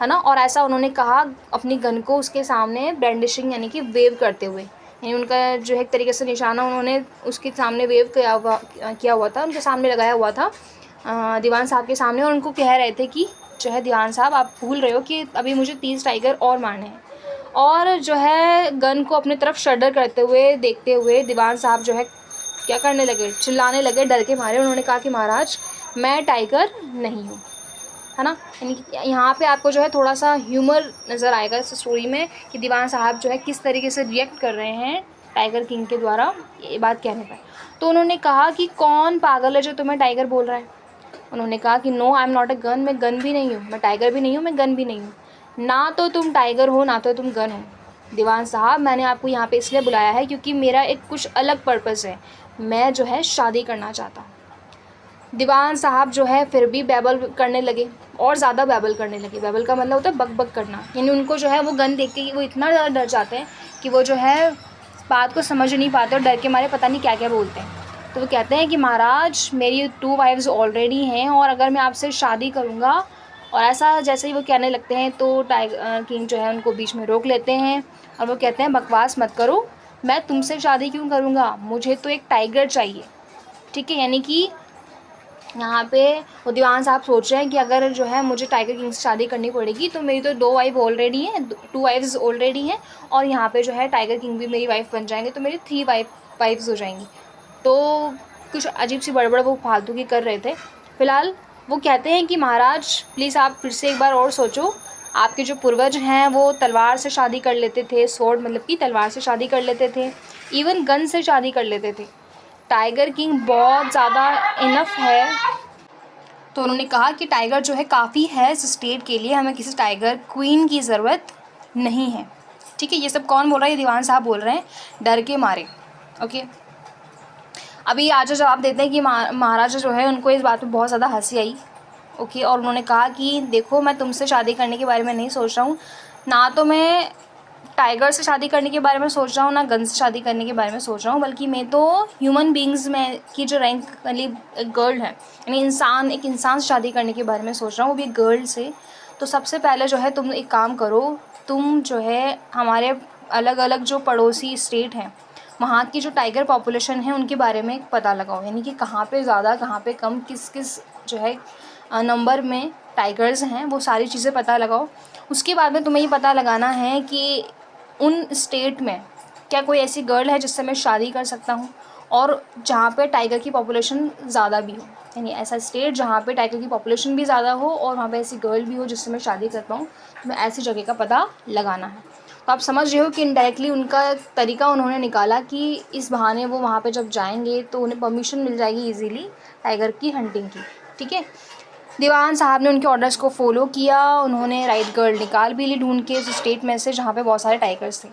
है ना। और ऐसा उन्होंने कहा अपनी गन को उसके सामने ब्रांडिशिंग यानी कि वेव करते हुए, यानी उनका जो है एक तरीके से निशाना उन्होंने उसके सामने वेव किया हुआ था, उनके सामने लगाया हुआ था दीवान साहब के सामने। और उनको कह रहे थे कि जो है दीवान साहब, आप भूल रहे हो कि अभी मुझे 30 टाइगर और मारने हैं। और जो है गन को अपनी तरफ शडर करते हुए देखते हुए दीवान साहब जो है क्या करने लगे, चिल्लाने लगे डर के मारे। उन्होंने कहा कि महाराज, मैं टाइगर नहीं हूँ, है ना। यानी कि यहाँ पे आपको जो है थोड़ा सा ह्यूमर नज़र आएगा इस स्टोरी में, कि दीवान साहब जो है किस तरीके से रिएक्ट कर रहे हैं टाइगर किंग के द्वारा ये बात कहने पर। तो उन्होंने कहा कि कौन पागल है जो तुम्हें टाइगर बोल रहा है। उन्होंने कहा कि no, I am not a gun, मैं गन भी नहीं हूँ, मैं टाइगर भी नहीं हूँ, मैं गन भी नहीं हूँ। ना तो तुम टाइगर हो, ना तो तुम गन हो। दीवान साहब, मैंने आपको यहाँ पे इसलिए बुलाया है क्योंकि मेरा एक कुछ अलग पर्पस है, मैं जो है शादी करना चाहता हूँ। दीवान साहब जो है फिर भी बैबल करने लगे, और ज़्यादा बैबल करने लगे। बैबल का मतलब होता है बक बक करना, यानी उनको जो है वो गन देख के वो इतना ज़्यादा डर जाते हैं कि वो जो है बात को समझ नहीं पाते और डर के मारे पता नहीं क्या क्या बोलते हैं। तो वो कहते हैं कि महाराज, मेरी 2 वाइफ्स ऑलरेडी हैं, और अगर मैं आपसे शादी करूँगा, और ऐसा जैसे ही वो कहने लगते हैं तो टाइगर किंग जो है उनको बीच में रोक लेते हैं और वो कहते हैं बकवास मत करो, मैं तुमसे शादी क्यों करूँगा, मुझे तो एक टाइगर चाहिए। ठीक है, यानी कि यहाँ पे वो दीवान साहब सोच रहे हैं कि अगर जो है मुझे टाइगर किंग से शादी करनी पड़ेगी तो मेरी तो 2 वाइफ ऑलरेडी हैं, 2 वाइफ्स ऑलरेडी हैं, और यहाँ पे जो है टाइगर किंग भी मेरी वाइफ बन जाएंगे, तो मेरी 3 वाइफ्स हो जाएंगी। तो कुछ अजीब सी बड़बड़ वो फालतू की कर रहे थे। फ़िलहाल वो कहते हैं कि महाराज प्लीज़ आप फिर से एक बार और सोचो, आपके जो पूर्वज हैं वो तलवार से शादी कर लेते थे, स्वॉर्ड मतलब कि तलवार से शादी कर लेते थे, इवन गन से शादी कर लेते थे। टाइगर किंग बहुत ज़्यादा इनफ है। तो उन्होंने कहा कि टाइगर जो है काफ़ी है इस स्टेट के लिए, हमें किसी टाइगर क्वीन की ज़रूरत नहीं है। ठीक है, ये सब कौन बोल रहा है? ये दीवान साहब बोल रहे हैं डर के मारे। ओके, अभी राजा जवाब देते हैं कि महाराजा जो है उनको इस बात में बहुत ज़्यादा हंसी आई। ओके, और उन्होंने कहा कि देखो, मैं तुमसे शादी करने के बारे में नहीं सोच रहा हूँ, ना तो मैं टाइगर से शादी करने के बारे में सोच रहा हूँ, ना गन से शादी करने के बारे में सोच रहा हूँ, बल्कि मैं तो ह्यूमन बींग्स में की जो रैंक वाली गर्ल है, यानी इंसान, एक इंसान से शादी करने के बारे में सोच रहा हूँ, वो भी गर्ल से। तो सबसे पहले जो है तुम एक काम करो, तुम जो है हमारे अलग अलग जो पड़ोसी स्टेट हैं वहाँ की जो टाइगर पॉपुलेशन है उनके बारे में पता लगाओ, यानी कि कहाँ पे ज़्यादा कहाँ पे कम, किस किस जो है नंबर में टाइगर्स हैं, वो सारी चीज़ें पता लगाओ। उसके बाद में तुम्हें ये पता लगाना है कि उन स्टेट में क्या कोई ऐसी गर्ल है जिससे मैं शादी कर सकता हूँ, और जहाँ पे टाइगर की पॉपुलेशन ज़्यादा भी हो, यानी ऐसा स्टेट जहाँ पे टाइगर की पॉपुलेशन भी ज़्यादा हो और वहाँ पे ऐसी गर्ल भी हो जिससे मैं शादी कर पाऊँ, तो मैं ऐसी जगह का पता लगाना है। तो आप समझ रहे हो कि इनडायरेक्टली उनका तरीका उन्होंने निकाला कि इस बहाने वो वहाँ पे जब जाएंगे तो उन्हें परमिशन मिल जाएगी इजीली टाइगर की हंटिंग की। ठीक है, दीवान साहब ने उनके ऑर्डर्स को फॉलो किया, उन्होंने राइट गर्ल निकाल भी ली ढूंढ के उस स्टेट में से जहाँ पे बहुत सारे टाइगर्स थे।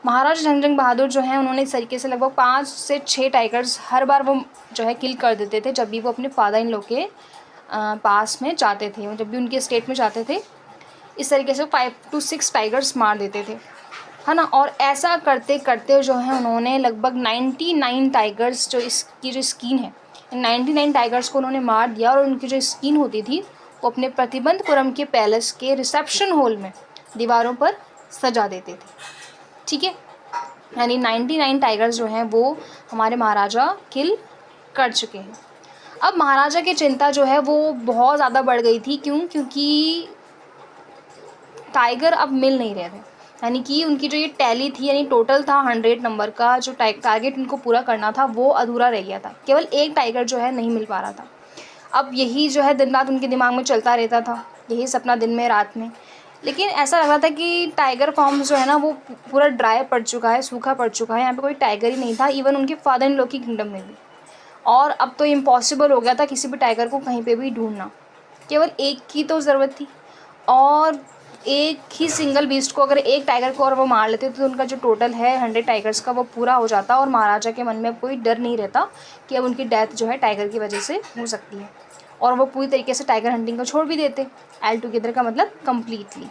महाराजा जंग बहादुर जो हैं उन्होंने इस तरीके से लगभग 5 से 6 टाइगर्स हर बार वो जो है किल कर देते थे जब भी वो अपने फादर इन लॉ के पास में जाते थे, जब भी उनके स्टेट में जाते थे। इस तरीके से 5 to 6 टाइगर्स मार देते थे, है ना। और ऐसा करते करते जो है उन्होंने लगभग 99 टाइगर्स, जो इसकी जो स्किन है 99 टाइगर्स को उन्होंने मार दिया, और उनकी जो स्किन होती थी वो अपने प्रतिबंधपुरम के पैलेस के रिसेप्शन हॉल में दीवारों पर सजा देते थे। ठीक है, यानी 99 टाइगर्स जो हैं वो हमारे महाराजा किल कर चुके हैं। अब महाराजा की चिंता जो है वो बहुत ज़्यादा बढ़ गई थी। क्यों? क्योंकि टाइगर अब मिल नहीं रहे थे, यानी कि उनकी जो ये टैली थी, यानी टोटल था 100 नंबर का जो टारगेट उनको पूरा करना था वो अधूरा रह गया था, केवल एक टाइगर जो है नहीं मिल पा रहा था। अब यही जो है दिन रात उनके दिमाग में चलता रहता था, यही सपना दिन में रात में। लेकिन ऐसा लग रहा था कि टाइगर फॉर्म जो है ना वो पूरा ड्राई पड़ चुका है, सूखा पड़ चुका है, यहाँ पे कोई टाइगर ही नहीं था, इवन उनके फादर इन लॉ की किंगडम में भी। और अब तो इम्पॉसिबल हो गया था किसी भी टाइगर को कहीं पे भी ढूंढना, केवल एक की तो ज़रूरत थी, और एक ही सिंगल बीस्ट को अगर एक टाइगर को और वो मार लेते तो उनका जो टोटल है 100 टाइगर्स का वो पूरा हो जाता, और महाराजा के मन में कोई डर नहीं रहता कि अब उनकी डेथ जो है टाइगर की वजह से हो सकती है, और वो पूरी तरीके से टाइगर हंटिंग को छोड़ भी देते ऑल टुगेदर का मतलब completely.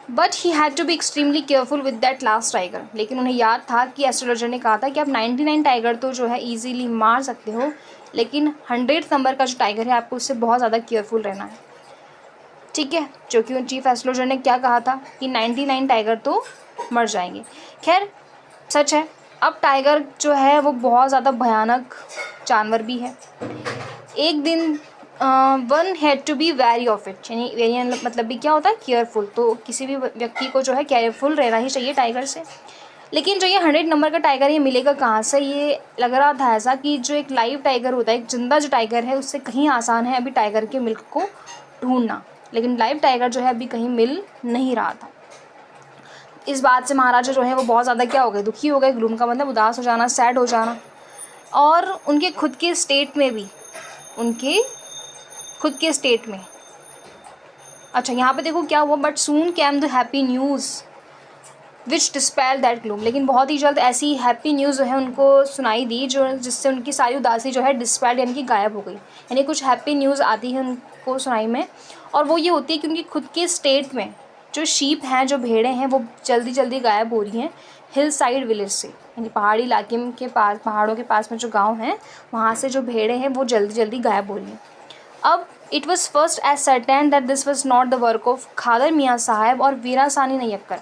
But he had to be extremely careful with that last tiger. लेकिन उन्हें याद था कि एस्ट्रोलॉजर ने कहा था कि आप 99 टाइगर तो जो है ईजीली मार सकते हो, लेकिन 100 नंबर का जो टाइगर है आपको उससे बहुत ज़्यादा केयरफुल रहना है। ठीक है, जो कि चीफ एस्ट्रोलॉजर ने क्या कहा था कि 99 टाइगर तो मर जाएंगे। खैर सच है, अब टाइगर जो है वो बहुत ज़्यादा भयानक जानवर भी है। एक दिन one had to be wary of it, यानी वेरी मतलब भी क्या होता है केयरफुल, तो किसी भी व्यक्ति को जो है केयरफुल रहना ही चाहिए टाइगर से। लेकिन जो ये 100 नंबर का टाइगर ये मिलेगा कहाँ से, ये लग रहा था ऐसा कि जो एक लाइव टाइगर होता है, एक जिंदा जो टाइगर है, उससे कहीं आसान है अभी टाइगर के मिल्क को ढूंढना, लेकिन लाइव टाइगर जो है अभी कहीं मिल नहीं रहा था। इस बात से महाराजा जो है वो बहुत ज़्यादा क्या हो गए, दुखी हो गए। ग्लूम का मतलब उदास हो जाना, सैड हो जाना। और उनके खुद के स्टेट में भी, उनके खुद के स्टेट में, अच्छा यहाँ पे देखो क्या हुआ, but soon came the happy news which dispel that gloom. लेकिन बहुत ही जल्द ऐसी हैप्पी न्यूज़ जो है उनको सुनाई दी जो जिससे उनकी सारी उदासी जो है डिस्पेल यानी कि गायब हो गई। यानी कुछ हैप्पी न्यूज़ आती है उनको सुनाई में, और वो ये होती है कि उनकी खुद के स्टेट में जो शीप हैं, जो भेड़ें हैं, वो जल्दी जल्दी गायब हो रही हैं हिल साइड विलेज से, यानी पहाड़ी इलाके के पास, पहाड़ों के पास में जो गाँव हैं वहाँ से जो भेड़ें हैं वो जल्दी जल्दी गायब हो रही हैं। अब it was first as certain that this was not the work of Khader Miyan Sahib और Veerasani Nayakkar,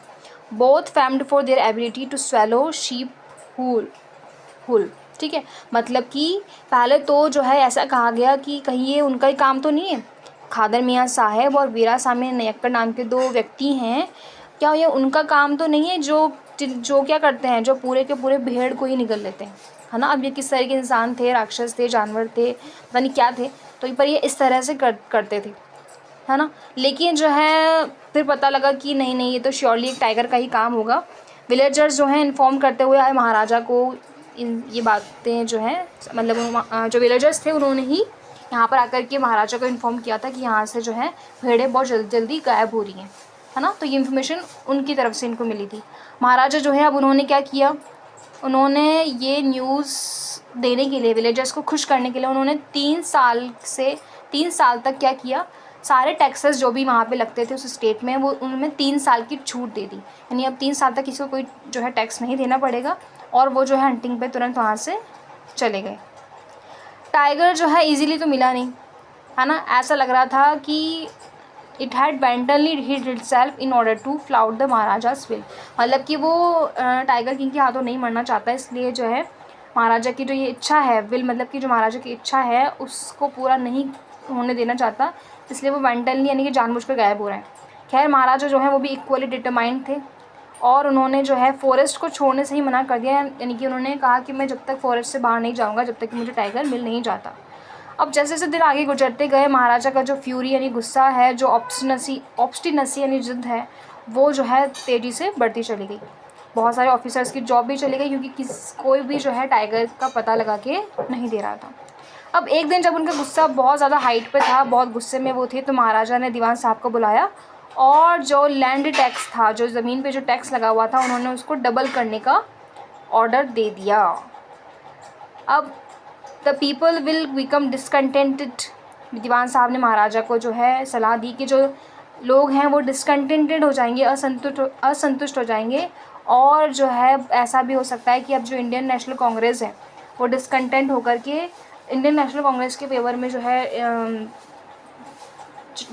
both famed for their ability to swallow sheep whole. ठीक है, मतलब कि पहले तो जो है ऐसा कहा गया कि कहीं ये उनका ही काम तो नहीं है, खादर मियाँ साहब और वीरासानी नयक्कर नाम के 2 व्यक्ति हैं, क्या ये उनका काम तो नहीं है जो क्या करते हैं, जो पूरे के पूरे भेड़ को ही निगल लेते हैं, है ना। अब ये किस तरह के इंसान थे, राक्षस थे, जानवर थे, पता नहीं क्या थे, तो पर ये इस तरह से करते थे, है ना। लेकिन जो है फिर पता लगा कि नहीं नहीं, ये तो श्योरली एक टाइगर का ही काम होगा। विलेजर्स जो हैं इन्फॉर्म करते हुए आए महाराजा को ये बातें जो हैं, मतलब जो विलेजर्स थे उन्होंने ही यहाँ पर आकर के महाराजा को इन्फॉर्म किया था कि यहाँ से जो है भेड़ें बहुत जल्दी गायब हो रही हैं, है ना। तो ये इन्फॉर्मेशन उनकी तरफ से इनको मिली थी। महाराजा जो है अब उन्होंने क्या किया, उन्होंने ये न्यूज़ देने के लिए, विलेजर्स को खुश करने के लिए, उन्होंने 3 साल तक क्या किया, सारे टैक्सेस जो भी वहाँ पे लगते थे उस स्टेट में वो उनमें 3 साल की छूट दे दी। यानी अब 3 साल तक किसी को कोई जो है टैक्स नहीं देना पड़ेगा, और वो जो है हंटिंग पे तुरंत वहाँ से चले गए। टाइगर जो है इजीली तो मिला नहीं, है ना। ऐसा लग रहा था कि it had wantonly hid itself in order to flout the Maharaja's will. मतलब कि वो टाइगर किंग के हाथों नहीं मरना चाहता, इसलिए जो है महाराजा की जो ये इच्छा है, विल मतलब कि जो महाराजा की इच्छा है उसको पूरा नहीं होने देना चाहता, इसलिए वो वेंटली यानी कि जानबूझकर गायब हो रहा है। खैर महाराजा जो है वो भी इक्वली डिटरमाइंड थे और उन्होंने जो है फॉरेस्ट को छोड़ने से ही मना कर दिया, यानी कि उन्होंने कहा कि मैं जब तक फॉरेस्ट से बाहर नहीं जाऊँगा जब तक कि मुझे टाइगर मिल नहीं जाता। अब जैसे जैसे दिन आगे गुजरते गए महाराजा का जो फ्यूरी यानी गुस्सा है, जो ऑब्स्टिनेसी यानी जिद है, वो जो है तेज़ी से बढ़ती चली गई। बहुत सारे ऑफिसर्स की जॉब भी चली गई क्योंकि कोई भी जो है टाइगर का पता लगा के नहीं दे रहा था। अब एक दिन जब उनका गुस्सा बहुत ज़्यादा हाइट पे था, बहुत गुस्से में वो थे, तो महाराजा ने दीवान साहब को बुलाया और जो लैंड टैक्स था, जो ज़मीन पे जो टैक्स लगा हुआ था, उन्होंने उसको डबल करने का ऑर्डर दे दिया। अब the people will become discontented. दीवान साहब ने महाराजा को जो है सलाह दी कि जो लोग हैं वो डिसकंटेंटेड हो जाएंगे, असंतुष्ट हो जाएंगे, और जो है ऐसा भी हो सकता है कि अब जो इंडियन नेशनल कांग्रेस है वो डिसकंटेंट होकर के इंडियन नेशनल कांग्रेस के फेवर में जो है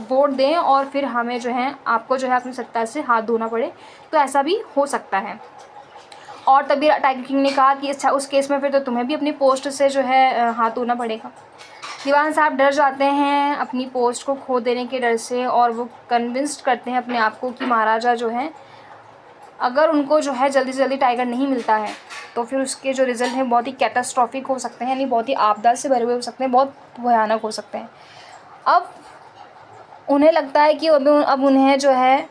वोट दें और फिर हमें जो है आपको जो है अपनी सत्ता से हाथ धोना पड़े, तो ऐसा भी हो सकता है। और तभी टाइगर किंग ने कहा कि अच्छा उस केस में फिर तो तुम्हें भी अपनी पोस्ट से जो है हाथ धोना पड़ेगा। दीवान साहब डर जाते हैं अपनी पोस्ट को खो देने के डर से, और वो कन्विंस्ड करते हैं अपने आप को कि महाराजा जो है अगर उनको जो है जल्दी से जल्दी टाइगर नहीं मिलता है तो फिर उसके जो रिज़ल्ट हैं बहुत ही कैटास्ट्रॉफिक हो सकते हैं, यानी बहुत ही आपदा से भरे हुए हो सकते हैं, बहुत भयानक हो सकते हैं। अब उन्हें लगता है कि अब उन्हें जो है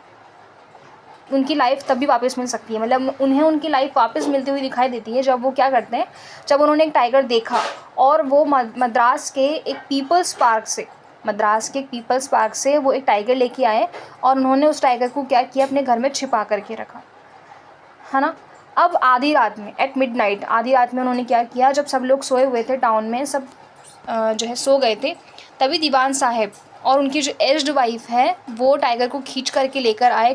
उनकी लाइफ तभी वापस मिल सकती है, मतलब उन्हें उनकी लाइफ वापस मिलती हुई दिखाई देती है जब वो क्या करते हैं, जब उन्होंने एक टाइगर देखा और वो मद्रास के एक पीपल्स पार्क से वो एक टाइगर लेके आए और उन्होंने उस टाइगर को क्या किया, अपने घर में छिपा करके रखा, है ना। अब आधी रात में एट मिडनाइट, आधी रात में उन्होंने क्या किया, जब सब लोग सोए हुए थे टाउन में, सब जो है सो गए थे, तभी दीवान साहब और उनकी जो एज्ड वाइफ है वो टाइगर को खींच करके लेकर आए,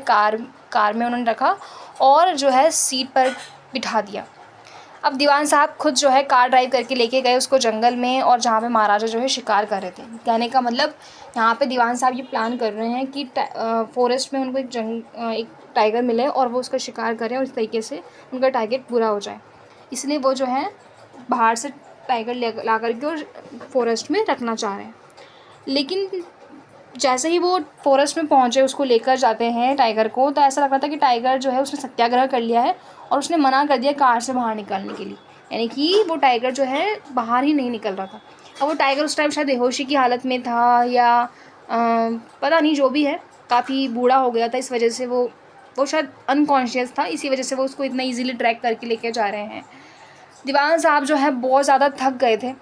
कार में उन्होंने रखा और जो है सीट पर बिठा दिया। अब दीवान साहब खुद जो है कार ड्राइव करके लेके गए उसको जंगल में, और जहाँ पे महाराजा जो है शिकार कर रहे थे। कहने का मतलब यहाँ पे दीवान साहब ये प्लान कर रहे हैं कि फॉरेस्ट में उनको एक टाइगर मिले और वो उसका शिकार करें और इस तरीके से उनका टारगेट पूरा हो जाए, इसलिए वो जो है बाहर से टाइगर ला करके और फॉरेस्ट में रखना चाह रहे हैं। लेकिन जैसे ही वो फॉरेस्ट में पहुँचे, उसको लेकर जाते हैं टाइगर को, तो ऐसा लग रहा था कि टाइगर जो है उसने सत्याग्रह कर लिया है और उसने मना कर दिया कार से बाहर निकलने के लिए, यानी कि वो टाइगर जो है बाहर ही नहीं निकल रहा था। अब वो टाइगर उस टाइम शायद बेहोशी की हालत में था या पता नहीं, जो भी है, काफ़ी बूढ़ा हो गया था, इस वजह से वो शायद अनकॉन्शियस था, इसी वजह से वो उसको इतना ईजीली ट्रैक करके लेके जा रहे हैं। दीवान साहब जो है बहुत ज़्यादा थक गए थे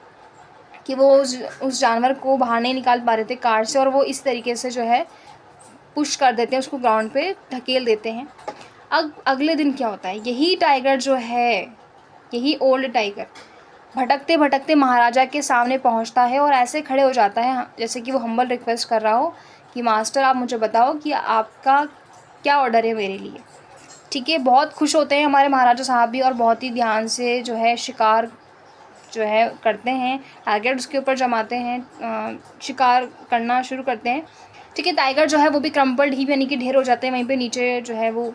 कि वो उस जानवर को बाहर नहीं निकाल पा रहे थे कार से, और वो इस तरीके से जो है पुश कर देते हैं, उसको ग्राउंड पे धकेल देते हैं। अगले दिन क्या होता है, यही टाइगर जो है, यही ओल्ड टाइगर भटकते भटकते महाराजा के सामने पहुंचता है और ऐसे खड़े हो जाता है जैसे कि वो हम्बल रिक्वेस्ट कर रहा हो कि मास्टर आप मुझे बताओ कि आपका क्या ऑर्डर है मेरे लिए। ठीक है, बहुत खुश होते हैं हमारे महाराजा साहब भी और बहुत ही ध्यान से जो है शिकार जो है करते हैं, टारगेट उसके ऊपर जमाते हैं, शिकार करना शुरू करते हैं। ठीक है, टाइगर जो है वो भी क्रम्पल्ड ही यानी कि ढेर हो जाते हैं, वहीं पे नीचे जो है वो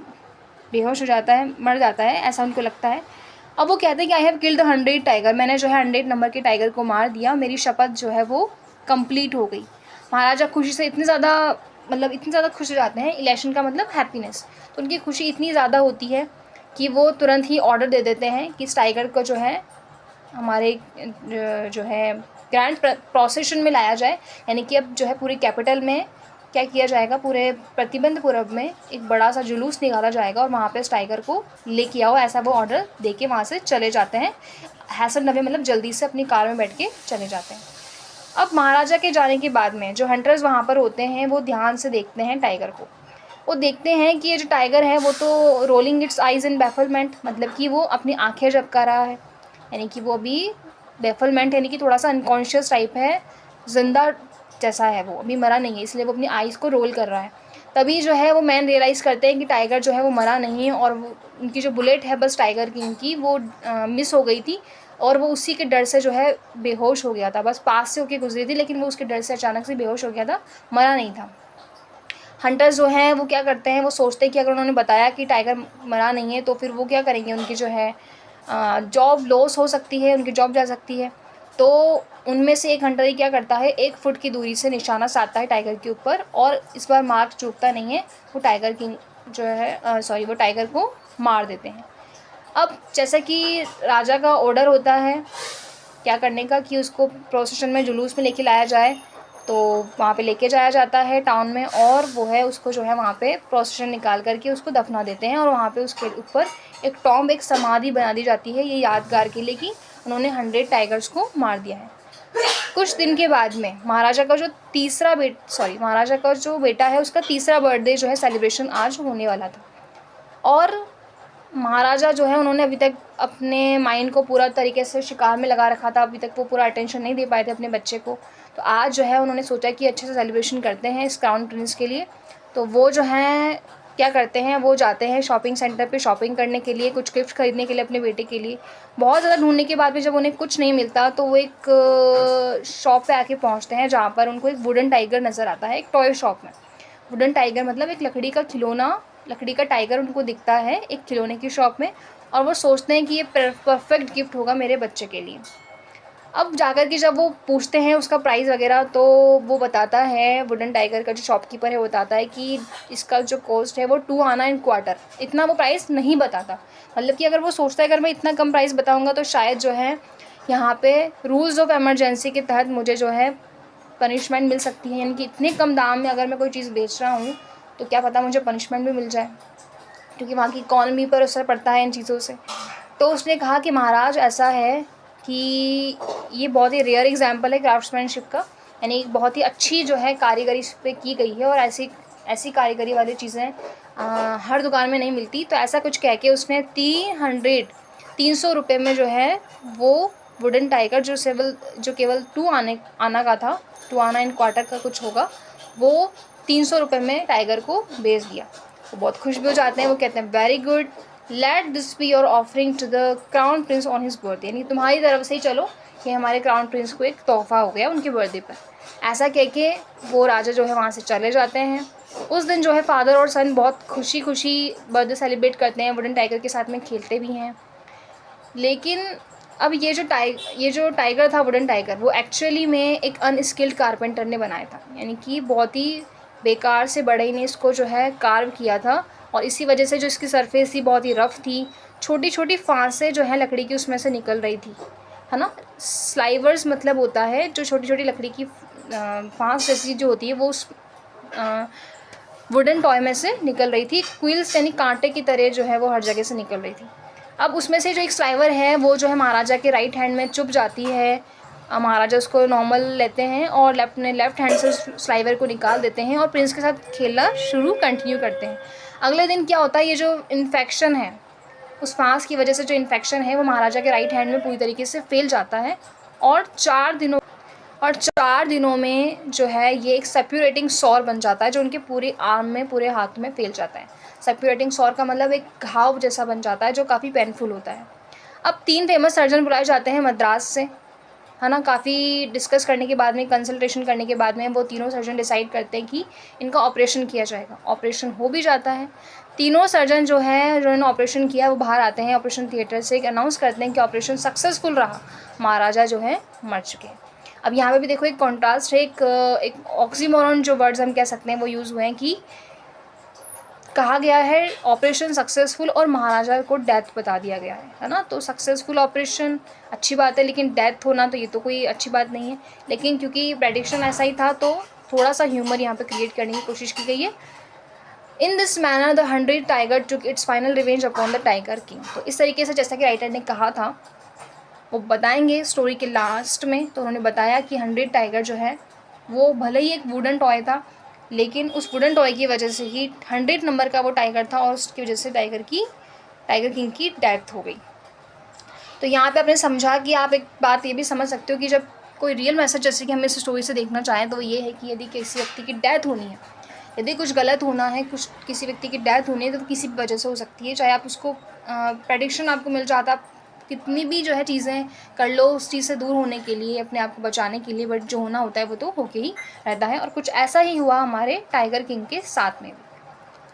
बेहोश हो जाता है, मर जाता है, ऐसा उनको लगता है। अब वो कहते हैं कि आई हैव किल्ड 100 टाइगर, मैंने जो है 100 नंबर के टाइगर को मार दिया, मेरी शपथ जो है वो कंप्लीट हो गई। महाराजा खुशी से इतने ज़्यादा खुश हो जाते हैं, इलेशन का मतलब हैप्पीनेस, तो उनकी खुशी इतनी ज़्यादा होती है कि वो तुरंत ही ऑर्डर दे देते हैं कि इस टाइगर को जो है हमारे जो है ग्रैंड प्रोसेशन में लाया जाए, यानी कि अब जो है पूरी कैपिटल में क्या किया जाएगा, पूरे प्रतिबंधपुरम में एक बड़ा सा जुलूस निकाला जाएगा और वहाँ पे इस टाइगर को लेके आओ, ऐसा वो ऑर्डर दे के वहाँ से चले जाते हैं। हैसल नबी मतलब जल्दी से अपनी कार में बैठ के चले जाते हैं। अब महाराजा के जाने के बाद में जो हंटर्स वहाँ पर होते हैं वो ध्यान से देखते हैं टाइगर को। वो देखते हैं कि ये जो टाइगर है वो तो रोलिंग इट्स आइज़ इन बैफलमेंट, मतलब कि वो अपनी आँखें झपका रहा है, यानी कि वो अभी बैफलमेंट यानी कि थोड़ा सा अनकॉन्शियस टाइप है, जिंदा जैसा है, वो अभी मरा नहीं है, इसलिए वो अपनी आइज़ को रोल कर रहा है। तभी जो है वो मैन रियलाइज़ करते हैं कि टाइगर जो है वो मरा नहीं है, और वो उनकी जो बुलेट है बस टाइगर की उनकी वो मिस हो गई थी, और वो उसी के डर से जो है बेहोश हो गया था, बस पास से होके गुजरी थी, लेकिन वो उसके डर से अचानक से बेहोश हो गया था, मरा नहीं था। हंटर्स जो हैं वो क्या करते हैं, वो सोचते हैं कि अगर उन्होंने बताया कि टाइगर मरा नहीं है तो फिर वो क्या करेंगे, उनकी जो है जॉब लॉस हो सकती है, उनकी जॉब जा सकती है। तो उनमें से एक हंटर ही क्या करता है, 1 फुट की दूरी से निशाना साधता है टाइगर के ऊपर, और इस बार मार्क चूकता नहीं है, वो टाइगर किंग जो है वो टाइगर को मार देते हैं। अब जैसा कि राजा का ऑर्डर होता है क्या करने का, कि उसको प्रोसेशन में जुलूस में लेके लाया जाए, तो वहाँ पे लेके जाया जाता है टाउन में, और वो है उसको जो है वहाँ पे प्रोसेशन निकाल करके उसको दफना देते हैं, और वहाँ पे उसके ऊपर एक टॉम्ब, एक समाधि बना दी जाती है, ये यादगार के लिए कि उन्होंने 100 टाइगर्स को मार दिया है। कुछ दिन के बाद में महाराजा का जो बेटा है उसका तीसरा बर्थडे जो है सेलिब्रेशन आज होने वाला था, और महाराजा जो है उन्होंने अभी तक अपने माइंड को पूरा तरीके से शिकार में लगा रखा था, अभी तक वो पूरा अटेंशन नहीं दे पाए थे अपने बच्चे को। तो आज जो है उन्होंने सोचा कि अच्छे से सेलिब्रेशन करते हैं इस क्राउन प्रिंस के लिए। तो वो जो हैं क्या करते हैं, वो जाते हैं शॉपिंग सेंटर पे शॉपिंग करने के लिए, कुछ गिफ्ट खरीदने के लिए अपने बेटे के लिए। बहुत ज़्यादा ढूंढने के बाद भी जब उन्हें कुछ नहीं मिलता तो वो एक शॉप पे आके पहुंचते हैं जहाँ पर उनको एक वुडन टाइगर नज़र आता है, एक टॉय शॉप में। वुडन टाइगर मतलब एक लकड़ी का खिलौना, लकड़ी का टाइगर उनको दिखता है एक खिलौने की शॉप में, और वो सोचते हैं कि ये परफेक्ट गिफ्ट होगा मेरे बच्चे के लिए। अब जाकर के जब वो पूछते हैं उसका प्राइस वगैरह, तो वो बताता है, वुडन टाइगर का जो शॉपकीपर है वो बताता है कि इसका जो कॉस्ट है वो 2 आना एंड क्वार्टर, इतना वो प्राइस नहीं बताता। मतलब कि अगर वो सोचता है अगर मैं इतना कम प्राइस बताऊँगा तो शायद जो है यहाँ पे रूल्स ऑफ इमरजेंसी के तहत मुझे जो है पनिशमेंट मिल सकती है, यानी कि इतने कम दाम में अगर मैं कोई चीज़ बेच रहा हूँ तो क्या पता मुझे पनिशमेंट भी मिल जाए, क्योंकि वहाँ की इकॉनमी पर असर पड़ता है इन चीज़ों से। तो उसने कहा कि महाराज ऐसा है कि ये बहुत ही रेयर एग्जाम्पल है क्राफ्ट्समैनशिप का, यानी एक बहुत ही अच्छी जो है कारीगरी इस पर की गई है, और ऐसी ऐसी कारीगरी वाली चीज़ें हर दुकान में नहीं मिलती। तो ऐसा कुछ कह के उसने 300 रुपये में जो है वो वुडन टाइगर जो केवल 2 आना का था, 2 आना एंड क्वार्टर का कुछ होगा, वो 300 रुपये में टाइगर को बेच दिया। वो बहुत खुश भी हो जाते हैं, वो कहते हैं very good, let this be your offering to the crown prince on his birthday, यानी तुम्हारी तरफ से ही चलो, ये हमारे क्राउन प्रिंस को एक तोहफा हो गया उनके बर्थडे पर। ऐसा कह के वो राजा जो है वहाँ से चले जाते हैं। उस दिन जो है फादर और सन बहुत खुशी खुशी बर्थडे सेलिब्रेट करते हैं, वुडन टाइगर के साथ में खेलते भी हैं। लेकिन अब ये जो टाइगर था, वुडन टाइगर, वो एक्चुअली में एक अनस्किल्ड कारपेंटर ने बनाया था, यानी कि बहुत ही बेकार से बढ़ई ने इसको जो है कार्व किया था, और इसी वजह से जो इसकी सरफेस थी बहुत ही रफ़ थी, छोटी छोटी फांसें जो है लकड़ी की उसमें से निकल रही थी, है ना। स्लाइवर्स मतलब होता है जो छोटी छोटी लकड़ी की फांस जैसी जो होती है वो उस वुडन टॉय में से निकल रही थी, क्विल्स यानी कांटे की तरह जो है वो हर जगह से निकल रही थी। अब उसमें से जो एक स्लाइवर है वो जो है महाराजा के राइट हैंड में चुभ जाती है। महाराजा उसको नॉर्मल लेते हैं और अपने लेफ्ट हैंड से स्लाइवर को निकाल देते हैं और प्रिंस के साथ खेलना कंटिन्यू करते हैं। अगले दिन क्या होता है, ये जो इन्फेक्शन है, उस फांस की वजह से जो इन्फेक्शन है वो महाराजा के राइट हैंड में पूरी तरीके से फैल जाता है, और 4 दिनों में जो है ये एक सप्यूरेटिंग सॉर बन जाता है, जो उनके पूरे आर्म में, पूरे हाथ में फैल जाता है। सप्यूरेटिंग सॉर का मतलब एक घाव जैसा बन जाता है जो काफ़ी पेनफुल होता है। अब 3 फेमस सर्जन बुलाए जाते हैं मद्रास से, है ना। काफ़ी डिस्कस करने के बाद में, कंसल्टेशन करने के बाद में वो तीनों सर्जन डिसाइड करते हैं कि इनका ऑपरेशन किया जाएगा। ऑपरेशन हो भी जाता है। तीनों सर्जन जो है जिन्होंने ऑपरेशन किया वो बाहर आते हैं ऑपरेशन थिएटर से, अनाउंस करते हैं कि ऑपरेशन सक्सेसफुल रहा, महाराजा जो है मर चुके हैं। अब यहाँ पे भी देखो एक कॉन्ट्रास्ट है, एक ऑक्सीमोरन जो वर्ड्स हम कह सकते हैं वो यूज़ हुए हैं, कि कहा गया है ऑपरेशन सक्सेसफुल और महाराजा को डेथ बता दिया गया है ना। तो सक्सेसफुल ऑपरेशन अच्छी बात है, लेकिन डेथ होना तो ये तो कोई अच्छी बात नहीं है। लेकिन क्योंकि प्रेडिक्शन ऐसा ही था तो थोड़ा सा ह्यूमर यहाँ पे क्रिएट करने की कोशिश की गई है। In this manner the 100 tiger took its final revenge upon the tiger king. तो इस तरीके से जैसा कि राइटर ने कहा था, वो बताएंगे स्टोरी के लास्ट में। तो उन्होंने बताया कि 100 टाइगर जो है वो भले ही एक वुडन टॉय था, लेकिन उस वुडन टॉय की वजह से ही 100 नंबर का वो टाइगर था, और उसकी वजह से टाइगर किंग की डेथ हो गई। तो यहाँ पे आपने समझा कि आप एक बात ये भी समझ सकते हो कि जब कोई रियल मैसेज जैसे कि हम इस स्टोरी से देखना चाहें तो ये है कि यदि किसी व्यक्ति की डेथ होनी है, यदि कुछ गलत होना है, किसी व्यक्ति की डेथ होनी है, तो किसी भी वजह से हो सकती है। चाहे आप उसको प्रेडिक्शन आपको मिल जाता, कितनी भी जो है चीज़ें कर लो उस चीज़ से दूर होने के लिए, अपने आप को बचाने के लिए, बट जो होना होता है वो तो होके ही रहता है। और कुछ ऐसा ही हुआ हमारे टाइगर किंग के साथ में भी।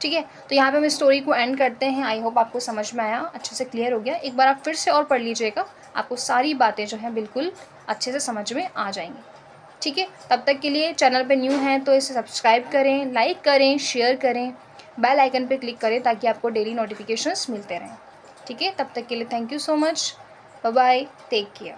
ठीक है, तो यहाँ पे हम इस स्टोरी को एंड करते हैं। आई होप आपको समझ में आया, अच्छे से क्लियर हो गया। एक बार आप फिर से और पढ़ लीजिएगा, आपको सारी बातें जो हैं बिल्कुल अच्छे से समझ में आ जाएंगी। ठीक है, तब तक के लिए चैनल पे न्यू हैं तो इसे सब्सक्राइब करें, लाइक करें, शेयर करें, बेल आइकन पे क्लिक करें ताकि आपको डेली नोटिफिकेशंस मिलते रहें। ठीक है, तब तक के लिए thank you so much, bye bye, take care.